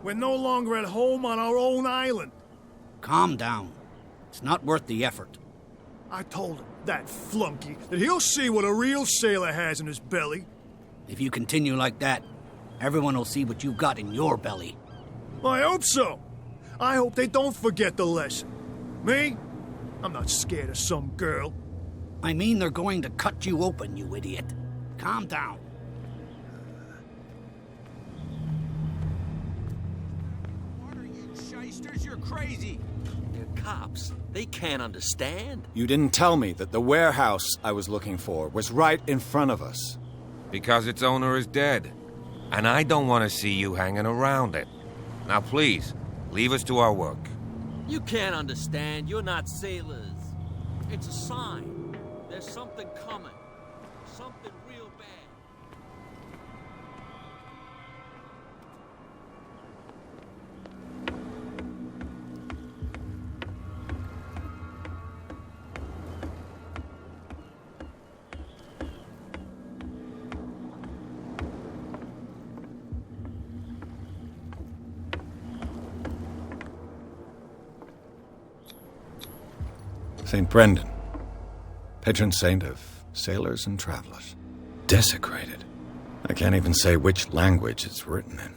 We're no longer at home on our own island. Calm down. It's not worth the effort. I told him, that flunky, that he'll see what a real sailor has in his belly. If you continue like that, everyone will see what you've got in your belly. I hope so. I hope they don't forget the lesson. Me? I'm not scared of some girl. I mean they're going to cut you open, you idiot. Calm down. What are you shysters? You're crazy. They're cops. They can't understand. You didn't tell me that the warehouse I was looking for was right in front of us. Because its owner is dead. And I don't want to see you hanging around it. Now please, leave us to our work. You can't understand. You're not sailors. It's a sign. There's something coming. Something real bad. St. Brendan, patron saint of sailors and travelers. Desecrated. I can't even say which language it's written in.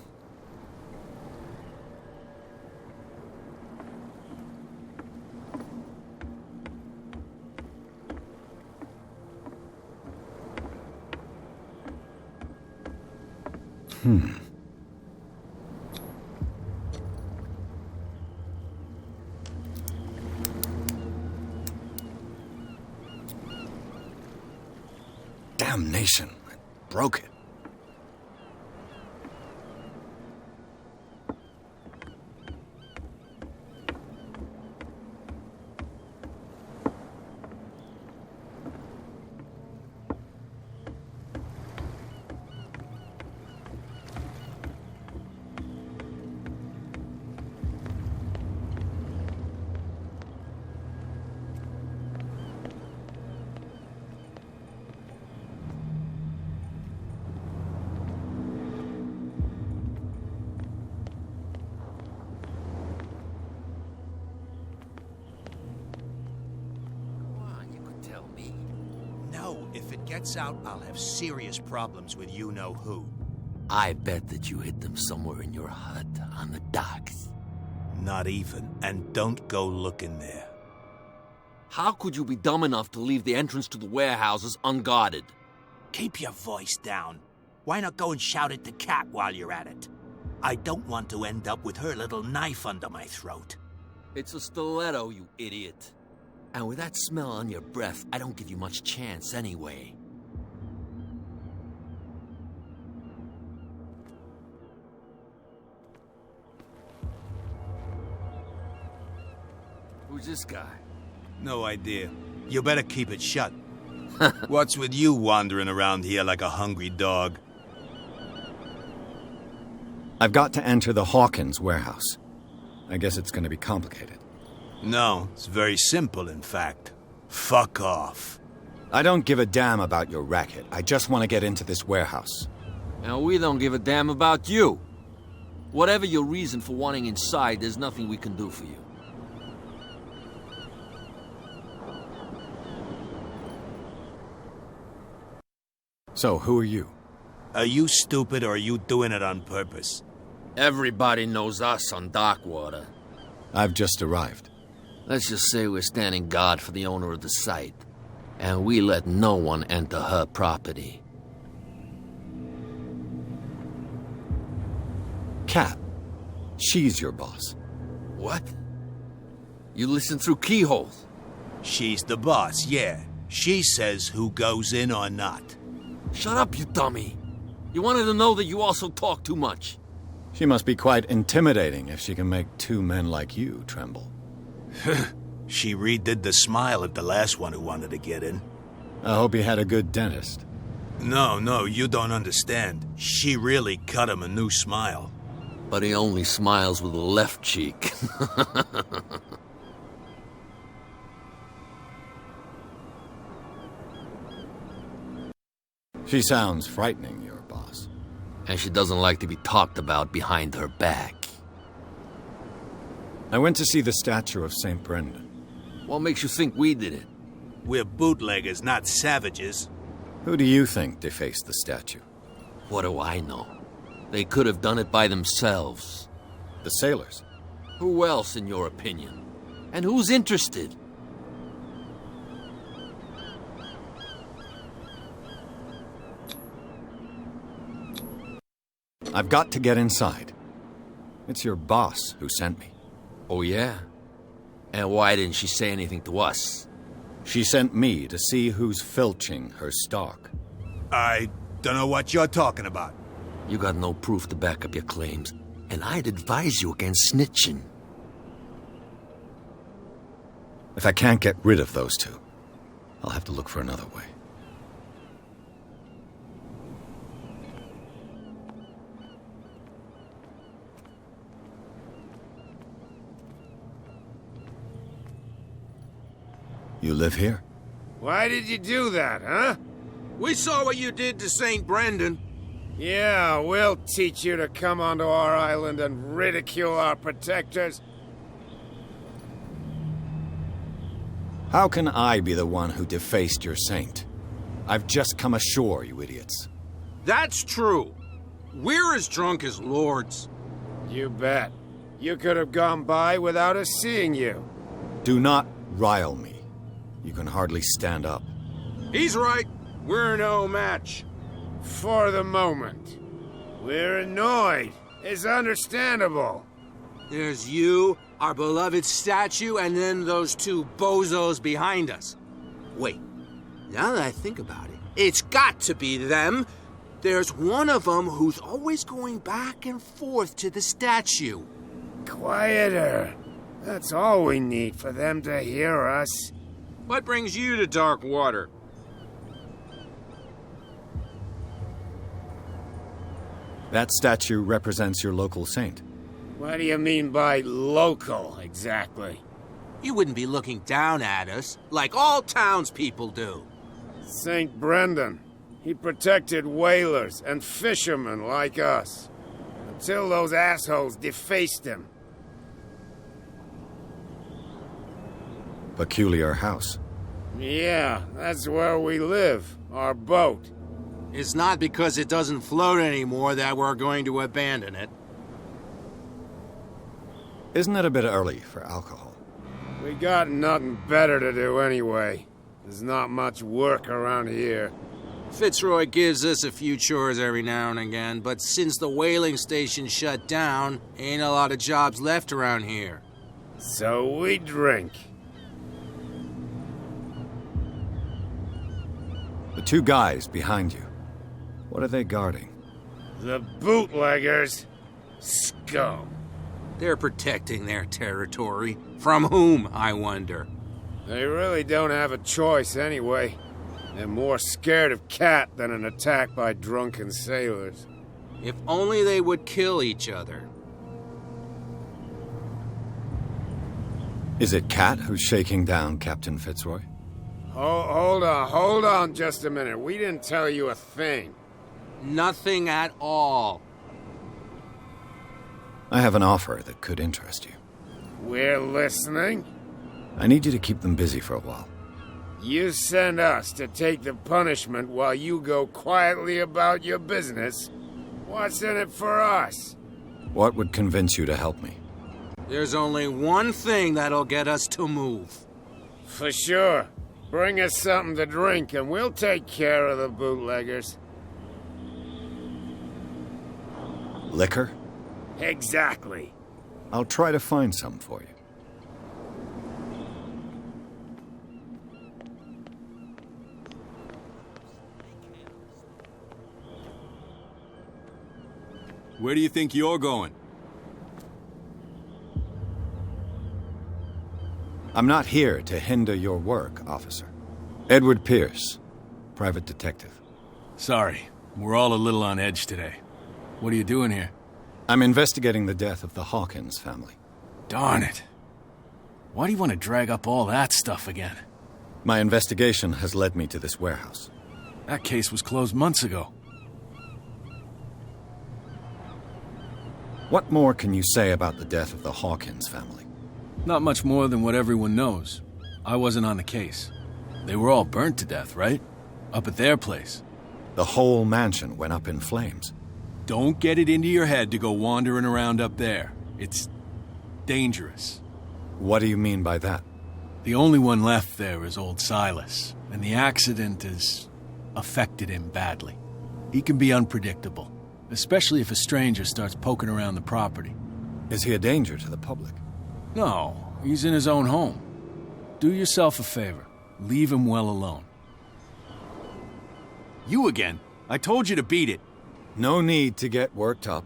Damnation. I broke it. If it gets out, I'll have serious problems with you-know-who. I bet that you hid them somewhere in your hut on the docks. Not even. And don't go looking there. How could you be dumb enough to leave the entrance to the warehouses unguarded? Keep your voice down. Why not go and shout at the cat while you're at it? I don't want to end up with her little knife under my throat. It's a stiletto, you idiot. And with that smell on your breath, I don't give you much chance anyway. Who's this guy? No idea. You better keep it shut. What's with you wandering around here like a hungry dog? I've got to enter the Hawkins warehouse. I guess it's going to be complicated. No, it's very simple, in fact. Fuck off. I don't give a damn about your racket. I just want to get into this warehouse. And we don't give a damn about you. Whatever your reason for wanting inside, there's nothing we can do for you. So, who are you? Are you stupid or are you doing it on purpose? Everybody knows us on Darkwater. I've just arrived. Let's just say we're standing guard for the owner of the site. And we let no one enter her property. Kat. She's your boss. What? You listen through keyholes? She's the boss, yeah. She says who goes in or not. Shut up, you dummy. You wanted to know that you also talk too much. She must be quite intimidating if she can make two men like you tremble. She redid the smile at the last one who wanted to get in. I hope he had a good dentist. No, you don't understand. She really cut him a new smile. But he only smiles with the left cheek. She sounds frightening, your boss. And she doesn't like to be talked about behind her back. I went to see the statue of St. Brendan. What makes you think we did it? We're bootleggers, not savages. Who do you think defaced the statue? What do I know? They could have done it by themselves. The sailors? Who else, in your opinion? And who's interested? I've got to get inside. It's your boss who sent me. Oh, yeah? And why didn't she say anything to us? She sent me to see who's filching her stock. I don't know what you're talking about. You got no proof to back up your claims, and I'd advise you against snitching. If I can't get rid of those two, I'll have to look for another way. You live here? Why did you do that, huh? We saw what you did to St. Brendan. Yeah, we'll teach you to come onto our island and ridicule our protectors. How can I be the one who defaced your saint? I've just come ashore, you idiots. That's true. We're as drunk as lords. You bet. You could have gone by without us seeing you. Do not rile me. You can hardly stand up. He's right. We're no match. For the moment. We're annoyed. It's understandable. There's you, our beloved statue, and then those two bozos behind us. Wait, now that I think about it, it's got to be them. There's one of them who's always going back and forth to the statue. Quieter. That's all we need for them to hear us. What brings you to dark water? That statue represents your local saint. What do you mean by local, exactly? You wouldn't be looking down at us, like all townspeople do. St. Brendan. He protected whalers and fishermen like us. Until those assholes defaced him. Peculiar house. Yeah, that's where we live. Our boat. It's not because it doesn't float anymore that we're going to abandon it. Isn't it a bit early for alcohol? We got nothing better to do anyway. There's not much work around here. Fitzroy gives us a few chores every now and again, but since the whaling station shut down, ain't a lot of jobs left around here. So we drink. The two guys behind you. What are they guarding? The bootleggers. Scum. They're protecting their territory. From whom, I wonder? They really don't have a choice anyway. They're more scared of Cat than an attack by drunken sailors. If only they would kill each other. Is it Cat who's shaking down Captain Fitzroy? Hold on just a minute. We didn't tell you a thing. Nothing at all. I have an offer that could interest you. We're listening. I need you to keep them busy for a while. You send us to take the punishment while you go quietly about your business. What's in it for us? What would convince you to help me? There's only one thing that'll get us to move. For sure. Bring us something to drink and we'll take care of the bootleggers. Liquor? Exactly. I'll try to find some for you. Where do you think you're going? I'm not here to hinder your work, officer. Edward Pierce, private detective. Sorry, we're all a little on edge today. What are you doing here? I'm investigating the death of the Hawkins family. Darn it. Why do you want to drag up all that stuff again? My investigation has led me to this warehouse. That case was closed months ago. What more can you say about the death of the Hawkins family? Not much more than what everyone knows. I wasn't on the case. They were all burnt to death, right? Up at their place. The whole mansion went up in flames. Don't get it into your head to go wandering around up there. It's dangerous. What do you mean by that? The only one left there is old Silas, and the accident has affected him badly. He can be unpredictable, especially if a stranger starts poking around the property. Is he a danger to the public? No, he's in his own home. Do yourself a favor. Leave him well alone. You again. I told you to beat it. No need to get worked up.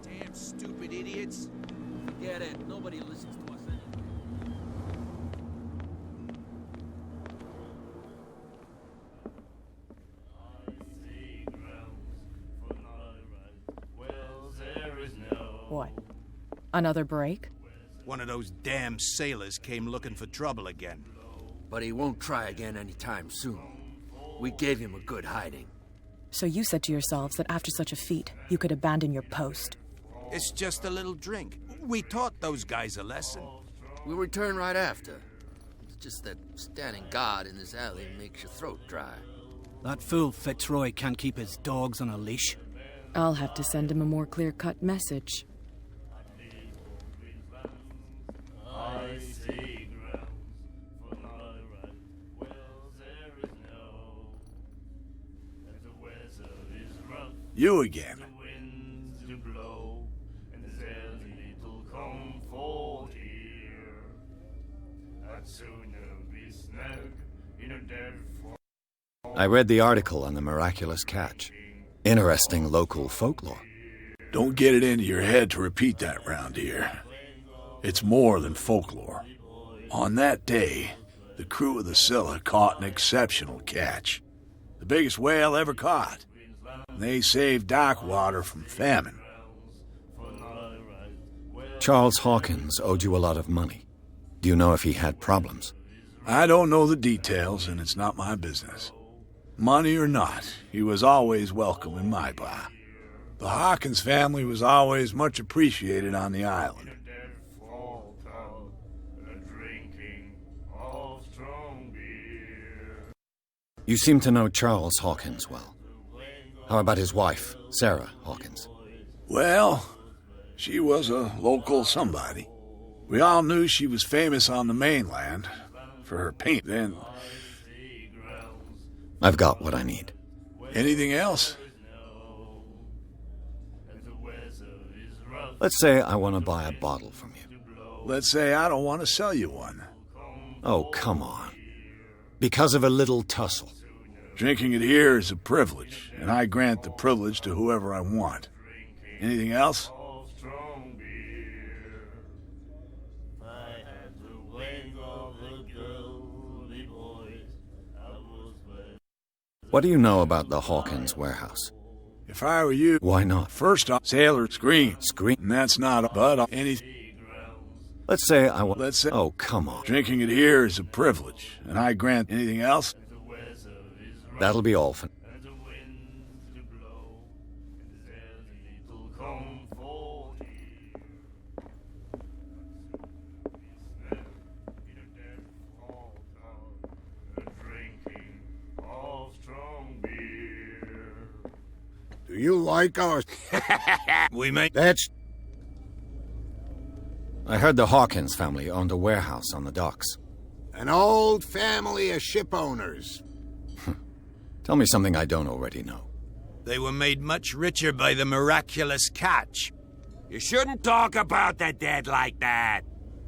Damn stupid idiots. Forget it. Nobody listens to us anyway. What? Another break? One of those damn sailors came looking for trouble again. But he won't try again anytime soon. We gave him a good hiding. So you said to yourselves that after such a feat, you could abandon your post. It's just a little drink. We taught those guys a lesson. We'll return right after. It's just that standing guard in this alley makes your throat dry. That fool Fitzroy can't keep his dogs on a leash. I'll have to send him a more clear-cut message. You again. I read the article on the miraculous catch. Interesting local folklore. Don't get it into your head to repeat that round here. It's more than folklore. On that day, the crew of the Scylla caught an exceptional catch. The biggest whale ever caught. They saved Darkwater from famine. Charles Hawkins owed you a lot of money. Do you know if he had problems? I don't know the details, and it's not my business. Money or not, he was always welcome in my bar. The Hawkins family was always much appreciated on the island. You seem to know Charles Hawkins well. How about his wife, Sarah Hawkins? Well, she was a local somebody. We all knew she was famous on the mainland for her paint then. I've got what I need. Anything else? Let's say I want to buy a bottle from you. Let's say I don't want to sell you one. Oh, come on. Because of a little tussle. Drinking it here is a privilege, and I grant the privilege to whoever I want. Anything else? What do you know about the Hawkins warehouse? If I were you... Why not? First off, sailor scream. Scream? And that's not a... But anything... Let's say I want... Let's say... Oh, come on. Drinking it here is a privilege, and I grant... Anything else? That'll be all for... Do you like our... We make... That's... I heard the Hawkins family owned a warehouse on the docks. An old family of ship owners. Tell me something I don't already know. They were made much richer by the miraculous catch. You shouldn't talk about the dead like that.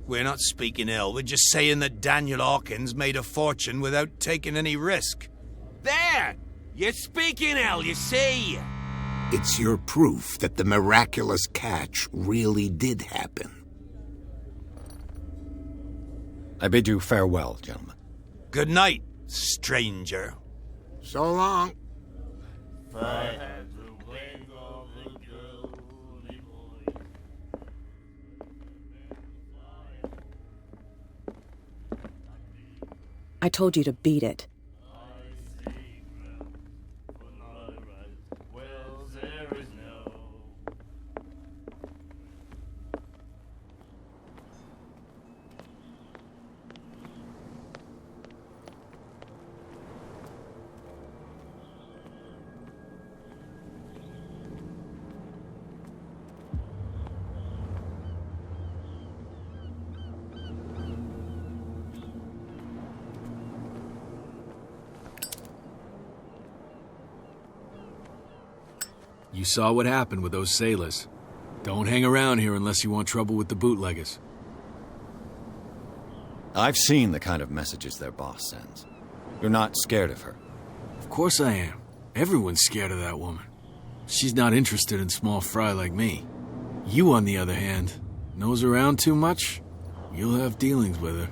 We're not speaking ill. We're just saying that Daniel Hawkins made a fortune without taking any risk. There! You're speaking ill, you see. It's your proof that the miraculous catch really did happen. I bid you farewell, gentlemen. Good night, stranger. So long. I told you to beat it. You saw what happened with those sailors. Don't hang around here unless you want trouble with the bootleggers. I've seen the kind of messages their boss sends. You're not scared of her? Of course I am. Everyone's scared of that woman. She's not interested in small fry like me. You, on the other hand, nose around too much, you'll have dealings with her.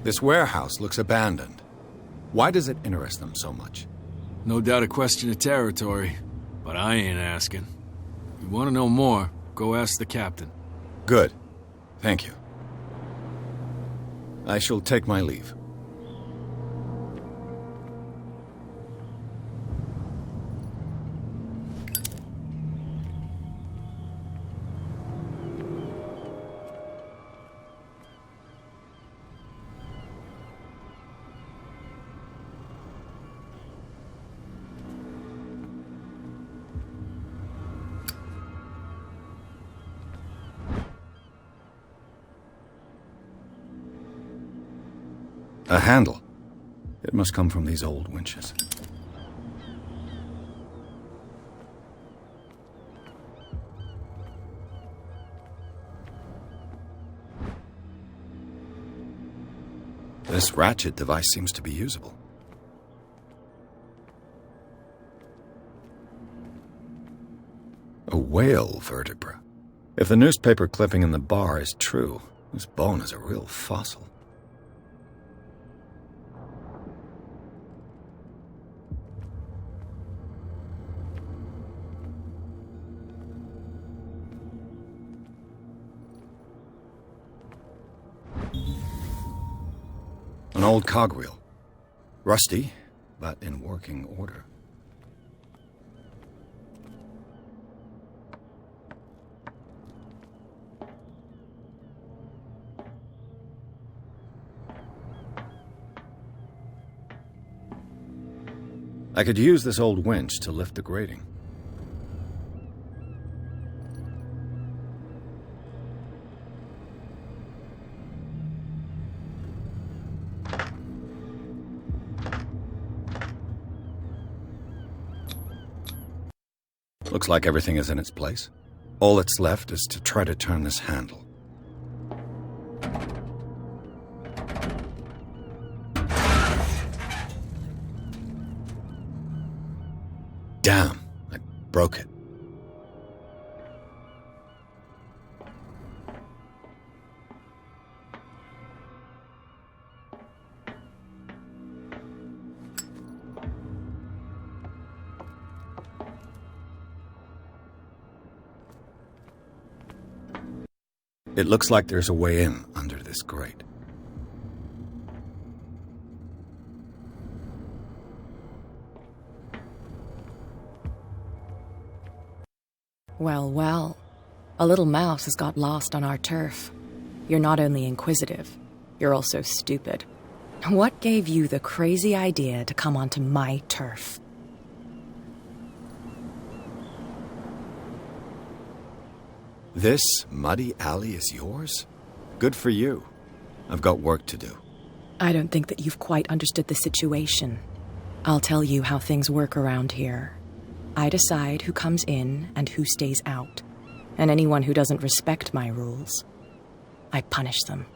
This warehouse looks abandoned. Why does it interest them so much? No doubt a question of territory, but I ain't asking. If you want to know more, go ask the captain. Good. Thank you. I shall take my leave. A handle. It must come from these old winches. This ratchet device seems to be usable. A whale vertebra. If the newspaper clipping in the bar is true, this bone is a real fossil. An old cogwheel. Rusty, but in working order. I could use this old winch to lift the grating. Looks like everything is in its place. All that's left is to try to turn this handle. Damn, I broke it. It looks like there's a way in under this grate. Well, well. A little mouse has got lost on our turf. You're not only inquisitive, you're also stupid. What gave you the crazy idea to come onto my turf? This muddy alley is yours? Good for you. I've got work to do. I don't think that you've quite understood the situation. I'll tell you how things work around here. I decide who comes in and who stays out. And anyone who doesn't respect my rules, I punish them.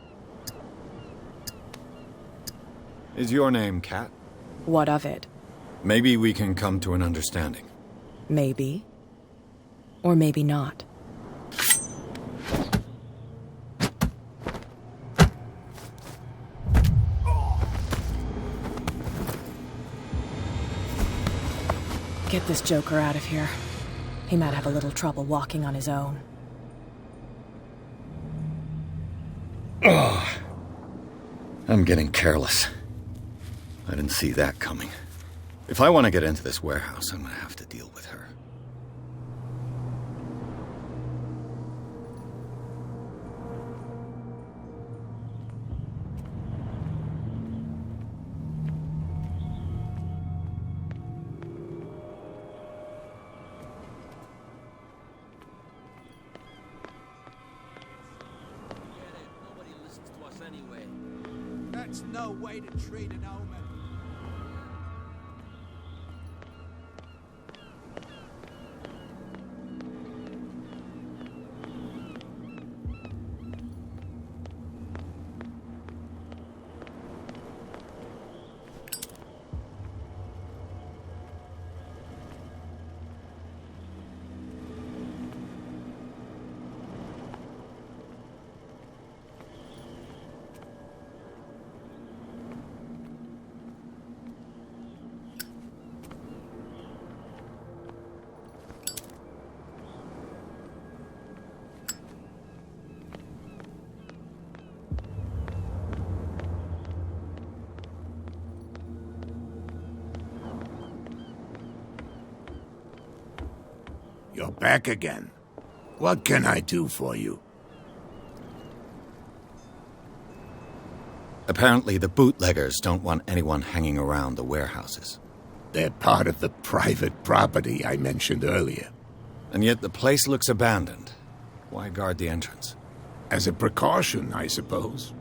Is your name Kat? What of it? Maybe we can come to an understanding. Maybe. Or maybe not. Get this joker out of here. He might have a little trouble walking on his own. Oh, I'm getting careless. I didn't see that coming. If I want to get into this warehouse, I'm going to have to deal with her. That's no way to treat an omen. You're back again. What can I do for you? Apparently the bootleggers don't want anyone hanging around the warehouses. They're part of the private property I mentioned earlier. And yet the place looks abandoned. Why guard the entrance? As a precaution, I suppose.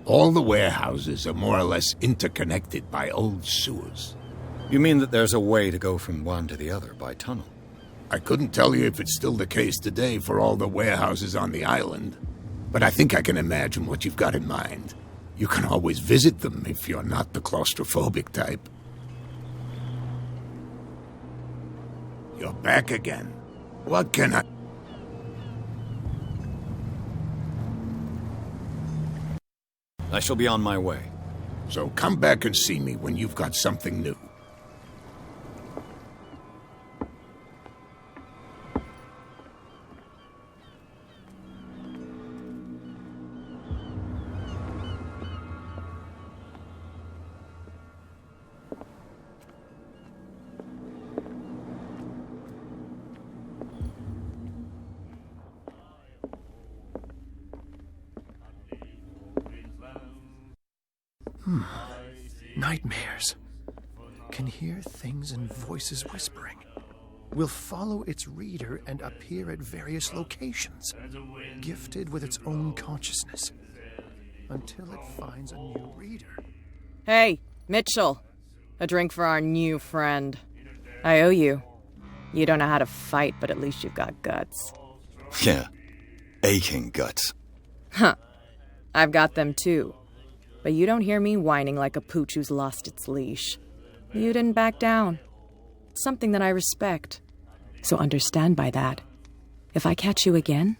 All the warehouses are more or less interconnected by old sewers. You mean that there's a way to go from one to the other by tunnel? I couldn't tell you if it's still the case today for all the warehouses on the island, but I think I can imagine what you've got in mind. You can always visit them if you're not the claustrophobic type. You're back again. What can I... I shall be on my way. So come back and see me when you've got something new. Nightmares. Can hear things and voices whispering. Will follow its reader and appear at various locations, gifted with its own consciousness, until it finds a new reader. Hey, Mitchell. A drink for our new friend. I owe you. You don't know how to fight, but at least you've got guts. Yeah. Aching guts. Huh. I've got them too. But you don't hear me whining like a pooch who's lost its leash. You didn't back down. It's something that I respect. So understand by that, if I catch you again,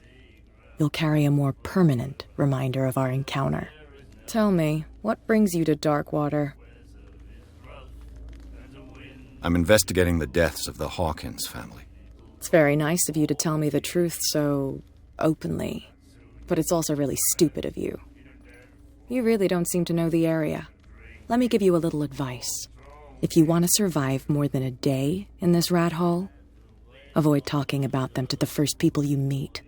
you'll carry a more permanent reminder of our encounter. Tell me, what brings you to Darkwater? I'm investigating the deaths of the Hawkins family. It's very nice of you to tell me the truth so openly, but it's also really stupid of you. You really don't seem to know the area. Let me give you a little advice. If you want to survive more than a day in this rat hole, avoid talking about them to the first people you meet.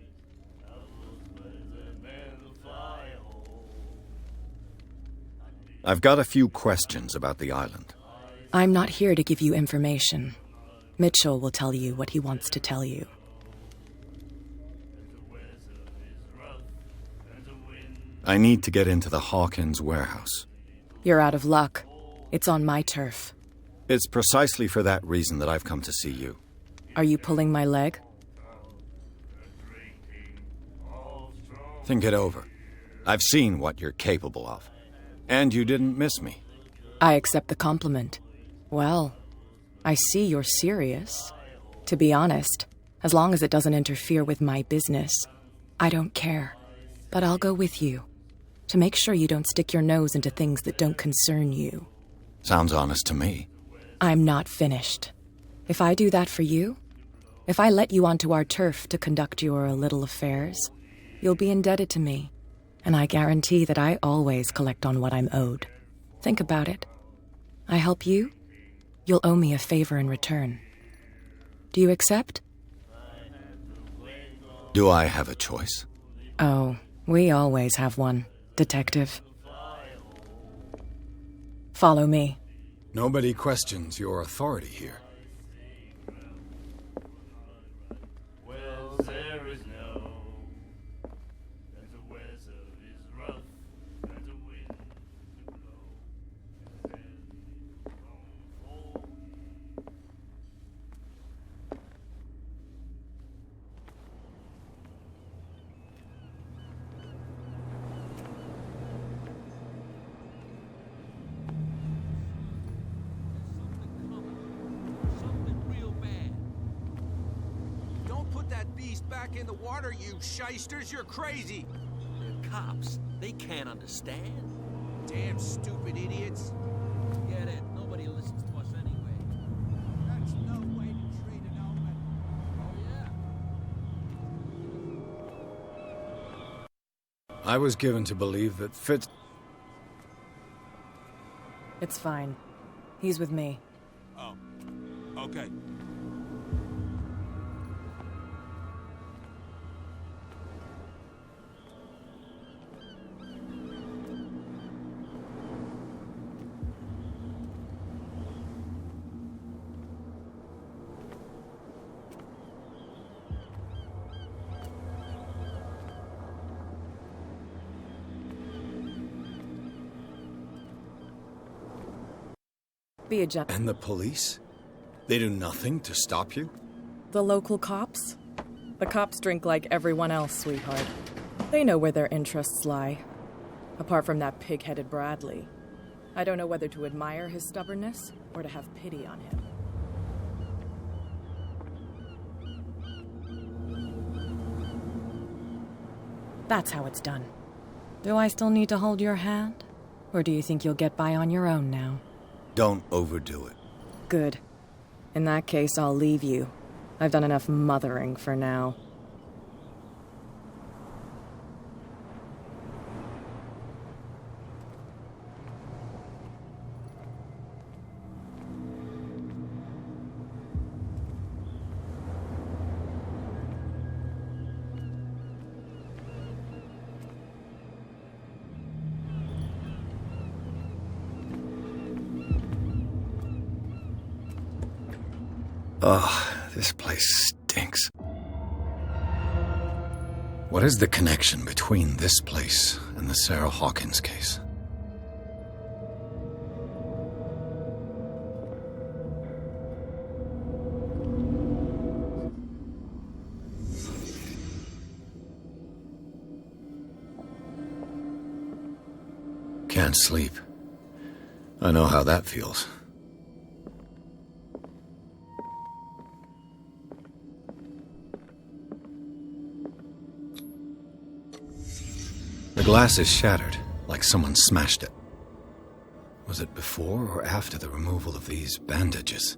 I've got a few questions about the island. I'm not here to give you information. Mitchell will tell you what he wants to tell you. I need to get into the Hawkins warehouse. You're out of luck. It's on my turf. It's precisely for that reason that I've come to see you. Are you pulling my leg? Think it over. I've seen what you're capable of. And you didn't miss me. I accept the compliment. Well, I see you're serious. To be honest, as long as it doesn't interfere with my business, I don't care. But I'll go with you, to make sure you don't stick your nose into things that don't concern you. Sounds honest to me. I'm not finished. If I do that for you, if I let you onto our turf to conduct your little affairs, you'll be indebted to me, and I guarantee that I always collect on what I'm owed. Think about it. I help you, you'll owe me a favor in return. Do you accept? Do I have a choice? Oh, we always have one, Detective. Follow me. Nobody questions your authority here. Back in the water, you shysters! You're crazy! They're cops. They can't understand. Damn stupid idiots. Get it. Nobody listens to us anyway. That's no way to treat an omen. Oh, yeah? I was given to believe that Fitz... It's fine. He's with me. Oh. Okay. Be a gent. And the police? They do nothing to stop you? The local cops? The cops drink like everyone else, sweetheart. They know where their interests lie. Apart from that pig-headed Bradley. I don't know whether to admire his stubbornness or to have pity on him. That's how it's done. Do I still need to hold your hand? Or do you think you'll get by on your own now? Don't overdo it. Good. In that case, I'll leave you. I've done enough mothering for now. Ugh, this place stinks. What is the connection between this place and the Sarah Hawkins case? Can't sleep. I know how that feels. The glass is shattered, like someone smashed it. Was it before or after the removal of these bandages?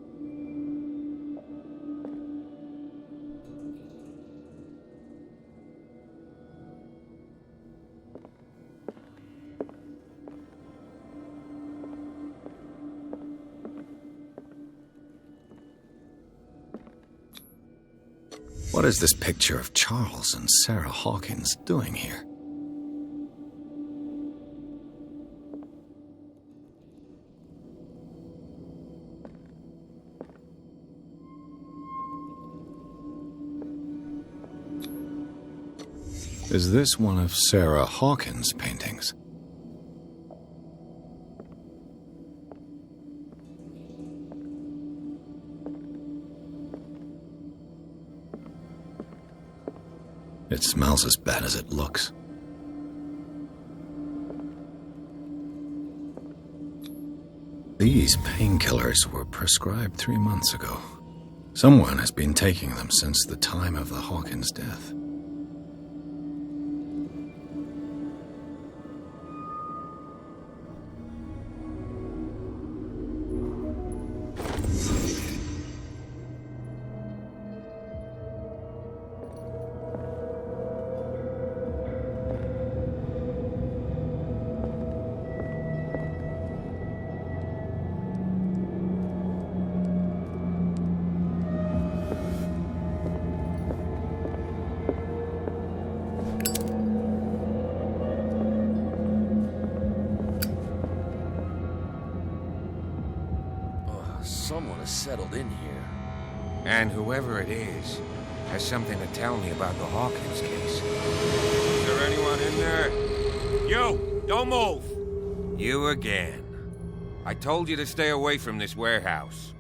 What is this picture of Charles and Sarah Hawkins doing here? Is this one of Sarah Hawkins' paintings? It smells as bad as it looks. These painkillers were prescribed 3 months ago. Someone has been taking them since the time of the Hawkins death. Someone has settled in here. And whoever it is has something to tell me about the Hawkins case. Is there anyone in there? You! Don't move! You again. I told you to stay away from this warehouse.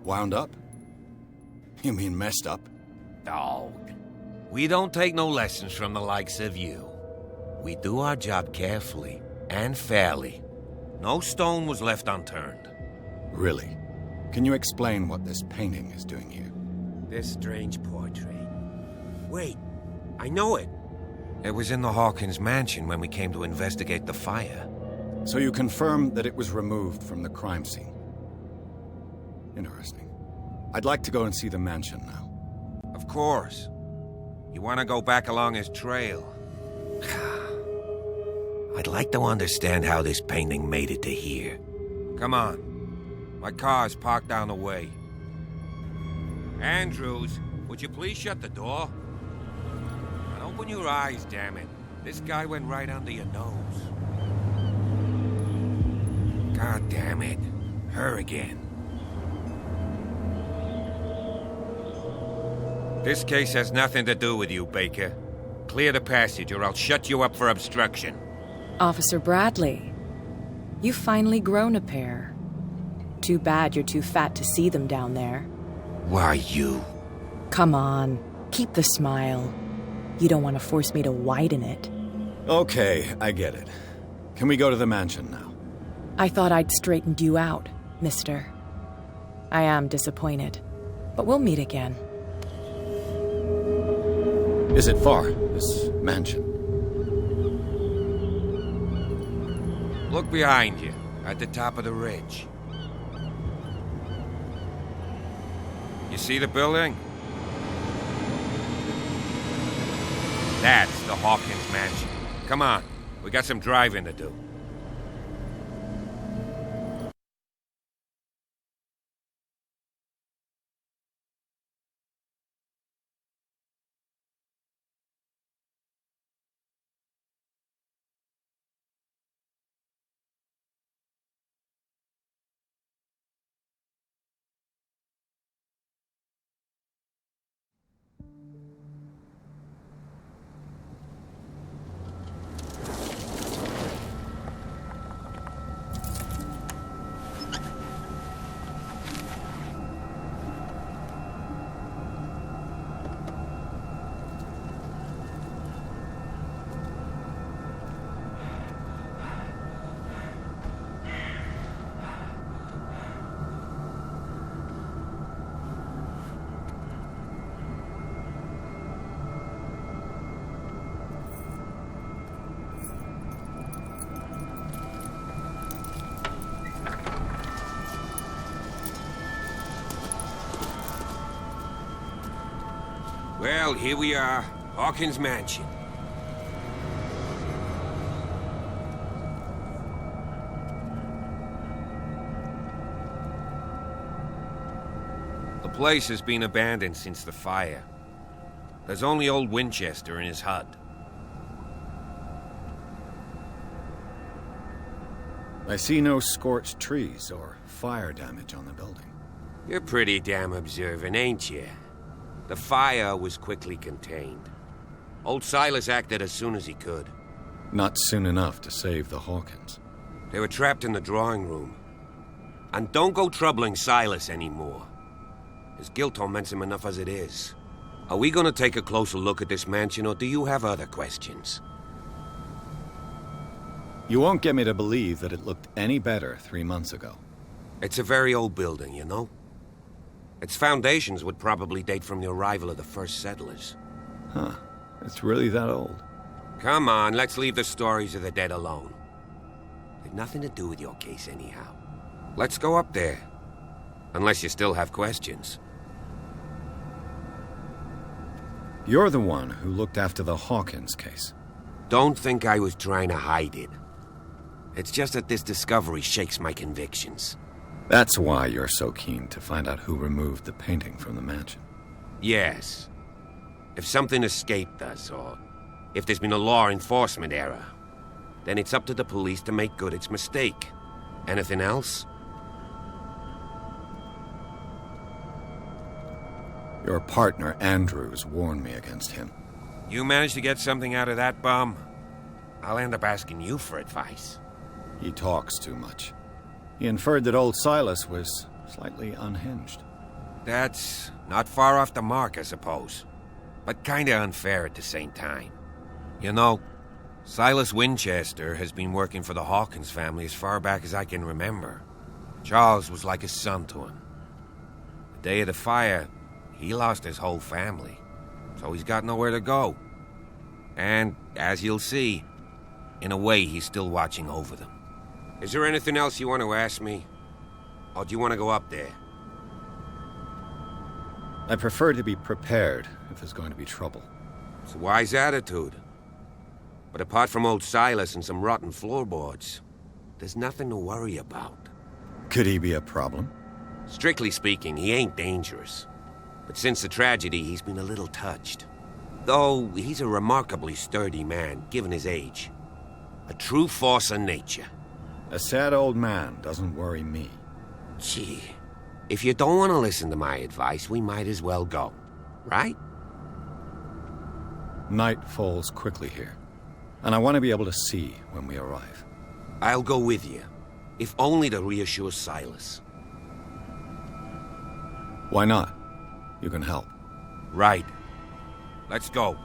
Wound up? You mean messed up? Dog. We don't take no lessons from the likes of you. We do our job carefully and fairly. No stone was left unturned. Really? Can you explain what this painting is doing here? This strange portrait. Wait, I know it. It was in the Hawkins mansion when we came to investigate the fire. So you confirm that it was removed from the crime scene? Interesting. I'd like to go and see the mansion now. Of course. You want to go back along his trail? I'd like to understand how this painting made it to here. Come on. My car's parked down the way. Andrews, would you please shut the door? And open your eyes, damn it. This guy went right under your nose. God damn it. Her again. This case has nothing to do with you, Baker. Clear the passage, or I'll shut you up for obstruction. Officer Bradley, you've finally grown a pair. Too bad you're too fat to see them down there. Why, you? Come on, keep the smile. You don't want to force me to widen it. Okay, I get it. Can we go to the mansion now? I thought I'd straightened you out, mister. I am disappointed, but we'll meet again. Is it far, this mansion? Look behind you, at the top of the ridge. You see the building? That's the Hawkins mansion. Come on, we got some driving to do. Well, here we are, Hawkins Mansion. The place has been abandoned since the fire. There's only old Winchester in his hut. I see no scorched trees or fire damage on the building. You're pretty damn observant, ain't you? The fire was quickly contained. Old Silas acted as soon as he could. Not soon enough to save the Hawkins. They were trapped in the drawing room. And don't go troubling Silas anymore. His guilt torments him enough as it is. Are we gonna take a closer look at this mansion, or do you have other questions? You won't get me to believe that it looked any better 3 months ago. It's a very old building, you know? Its foundations would probably date from the arrival of the first settlers. Huh. It's really that old. Come on, let's leave the stories of the dead alone. They've nothing to do with your case anyhow. Let's go up there. Unless you still have questions. You're the one who looked after the Hawkins case. Don't think I was trying to hide it. It's just that this discovery shakes my convictions. That's why you're so keen to find out who removed the painting from the mansion. Yes. If something escaped us, or if there's been a law enforcement error, then it's up to the police to make good its mistake. Anything else? Your partner, Andrews, warned me against him. You managed to get something out of that bum? I'll end up asking you for advice. He talks too much. He inferred that old Silas was slightly unhinged. That's not far off the mark, I suppose. But kinda unfair at the same time. You know, Silas Winchester has been working for the Hawkins family as far back as I can remember. Charles was like a son to him. The day of the fire, he lost his whole family, so he's got nowhere to go. And, as you'll see, in a way, he's still watching over them. Is there anything else you want to ask me? Or do you want to go up there? I prefer to be prepared if there's going to be trouble. It's a wise attitude. But apart from old Silas and some rotten floorboards, there's nothing to worry about. Could he be a problem? Strictly speaking, he ain't dangerous. But since the tragedy, he's been a little touched. Though he's a remarkably sturdy man, given his age. A true force of nature. A sad old man doesn't worry me. Gee, if you don't want to listen to my advice, we might as well go. Right? Night falls quickly here, and I want to be able to see when we arrive. I'll go with you, if only to reassure Silas. Why not? You can help. Right. Let's go.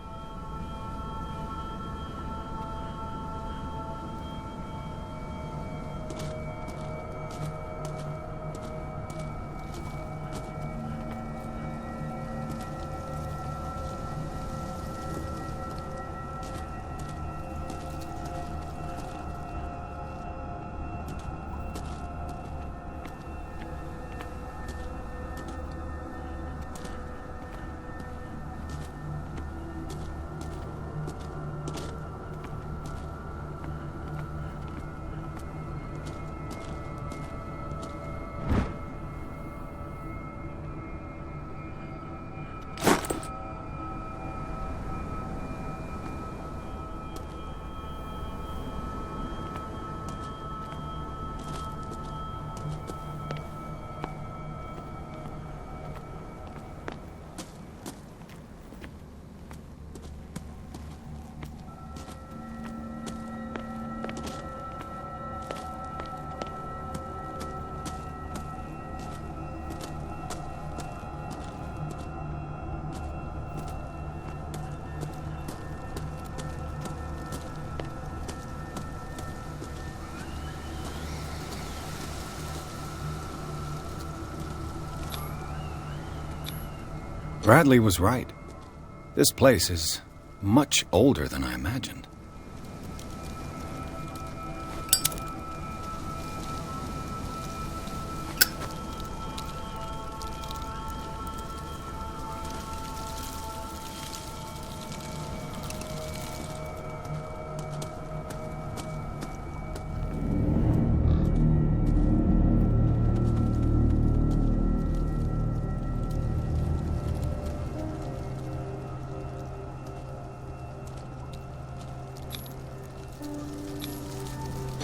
Bradley was right. This place is much older than I imagined.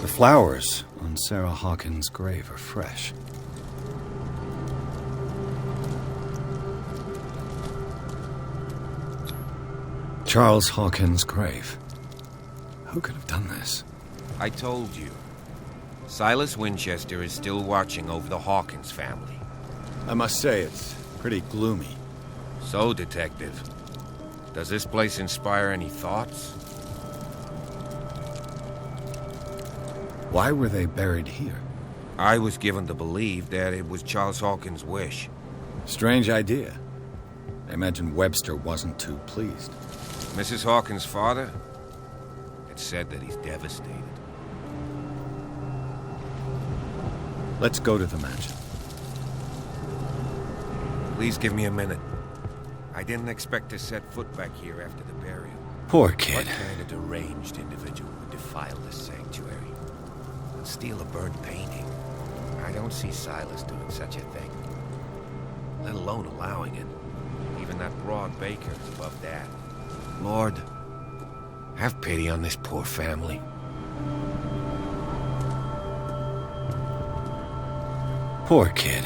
The flowers on Sarah Hawkins' grave are fresh. Charles Hawkins' grave. Who could have done this? I told you. Silas Winchester is still watching over the Hawkins family. I must say, it's pretty gloomy. So, Detective, does this place inspire any thoughts? Why were they buried here? I was given to believe that it was Charles Hawkins' wish. Strange idea. I imagine Webster wasn't too pleased. Mrs. Hawkins' father? It said that he's devastated. Let's go to the mansion. Please give me a minute. I didn't expect to set foot back here after the burial. Poor kid. What kind of deranged individual would defile this sanctuary? And steal a burnt painting? I don't see Silas doing such a thing. Let alone allowing it. Even that broad baker is above that. Lord, have pity on this poor family. Poor kid.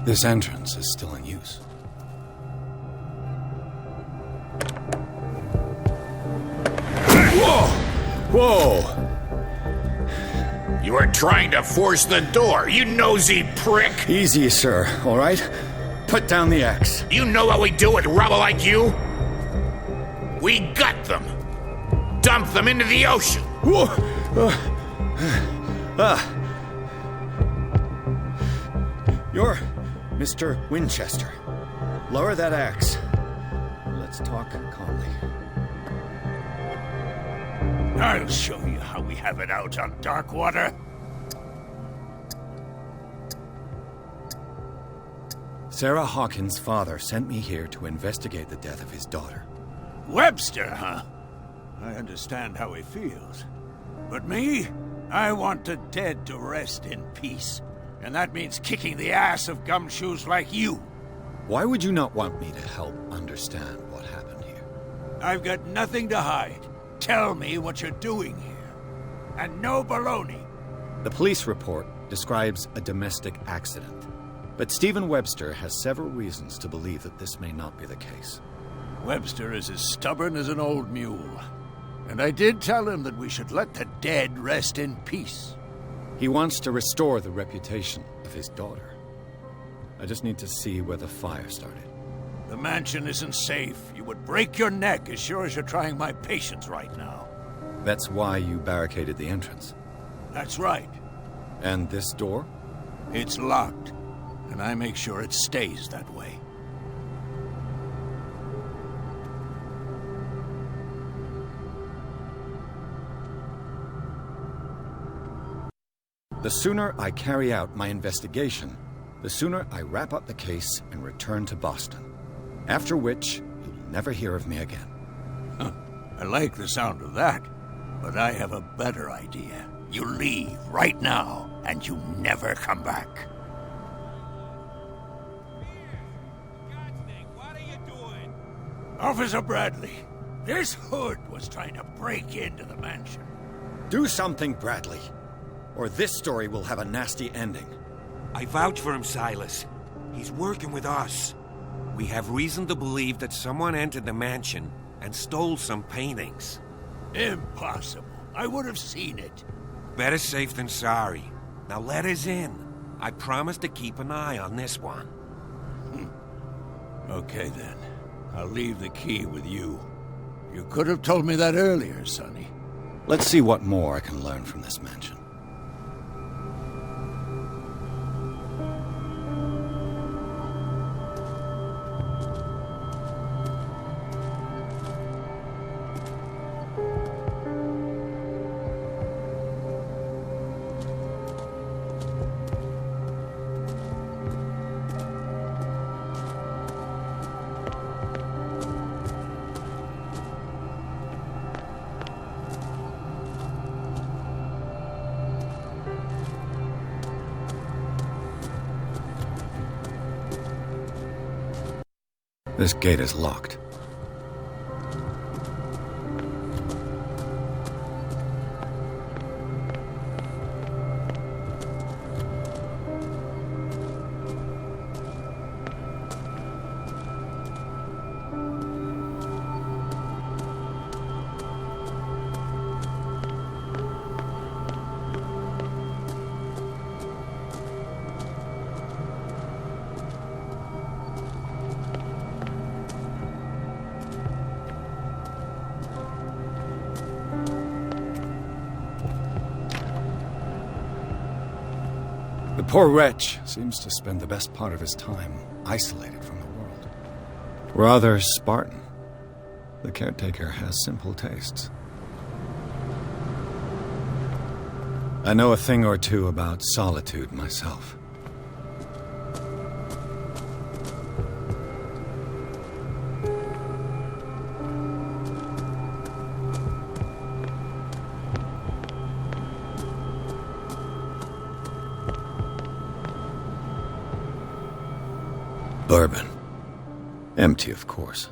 This entrance is still in use. Whoa! Whoa! You are trying to force the door, you nosy prick! Easy, sir, all right? Put down the axe. You know what we do with rubble like you? We gut them. Dump them into the ocean. You're Mr. Winchester. Lower that axe. Let's talk calmly. I'll show you how we have it out on Darkwater. Sarah Hawkins' father sent me here to investigate the death of his daughter. Webster, huh? I understand how he feels. But me? I want the dead to rest in peace. And that means kicking the ass of gumshoes like you. Why would you not want me to help understand what happened here? I've got nothing to hide. Tell me what you're doing here. And no baloney. The police report describes a domestic accident. But Stephen Webster has several reasons to believe that this may not be the case. Webster is as stubborn as an old mule. And I did tell him that we should let the dead rest in peace. He wants to restore the reputation of his daughter. I just need to see where the fire started. The mansion isn't safe. You would break your neck as sure as you're trying my patience right now. That's why you barricaded the entrance. That's right. And this door? It's locked. And I make sure it stays that way. The sooner I carry out my investigation, the sooner I wrap up the case and return to Boston. After which, you'll never hear of me again. Huh. I like the sound of that, but I have a better idea. You leave right now, and you never come back. Officer Bradley, this hood was trying to break into the mansion. Do something, Bradley, or this story will have a nasty ending. I vouch for him, Silas. He's working with us. We have reason to believe that someone entered the mansion and stole some paintings. Impossible. I would have seen it. Better safe than sorry. Now let us in. I promise to keep an eye on this one. Okay, then. I'll leave the key with you. You could have told me that earlier, Sonny. Let's see what more I can learn from this mansion. This gate is locked. The poor wretch seems to spend the best part of his time isolated from the world. Rather Spartan. The caretaker has simple tastes. I know a thing or two about solitude myself. Bourbon. Empty, of course.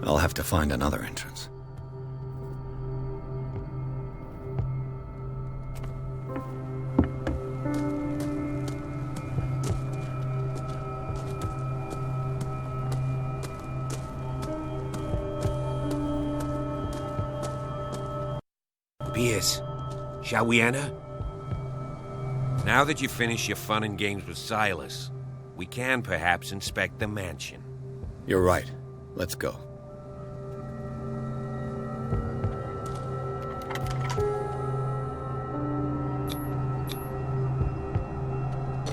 I'll have to find another entrance. Piers, shall we enter? Now that you've finished your fun and games with Silas, we can perhaps inspect the mansion. You're right. Let's go.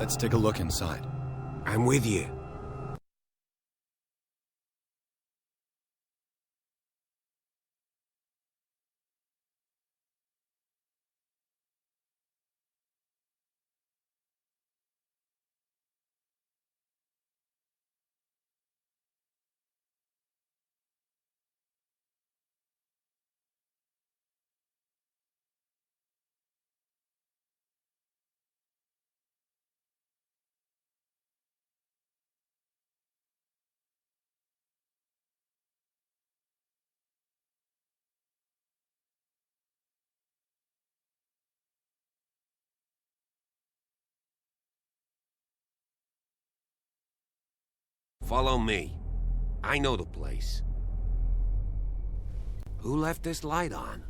Let's take a look inside. I'm with you. Follow me. I know the place. Who left this light on?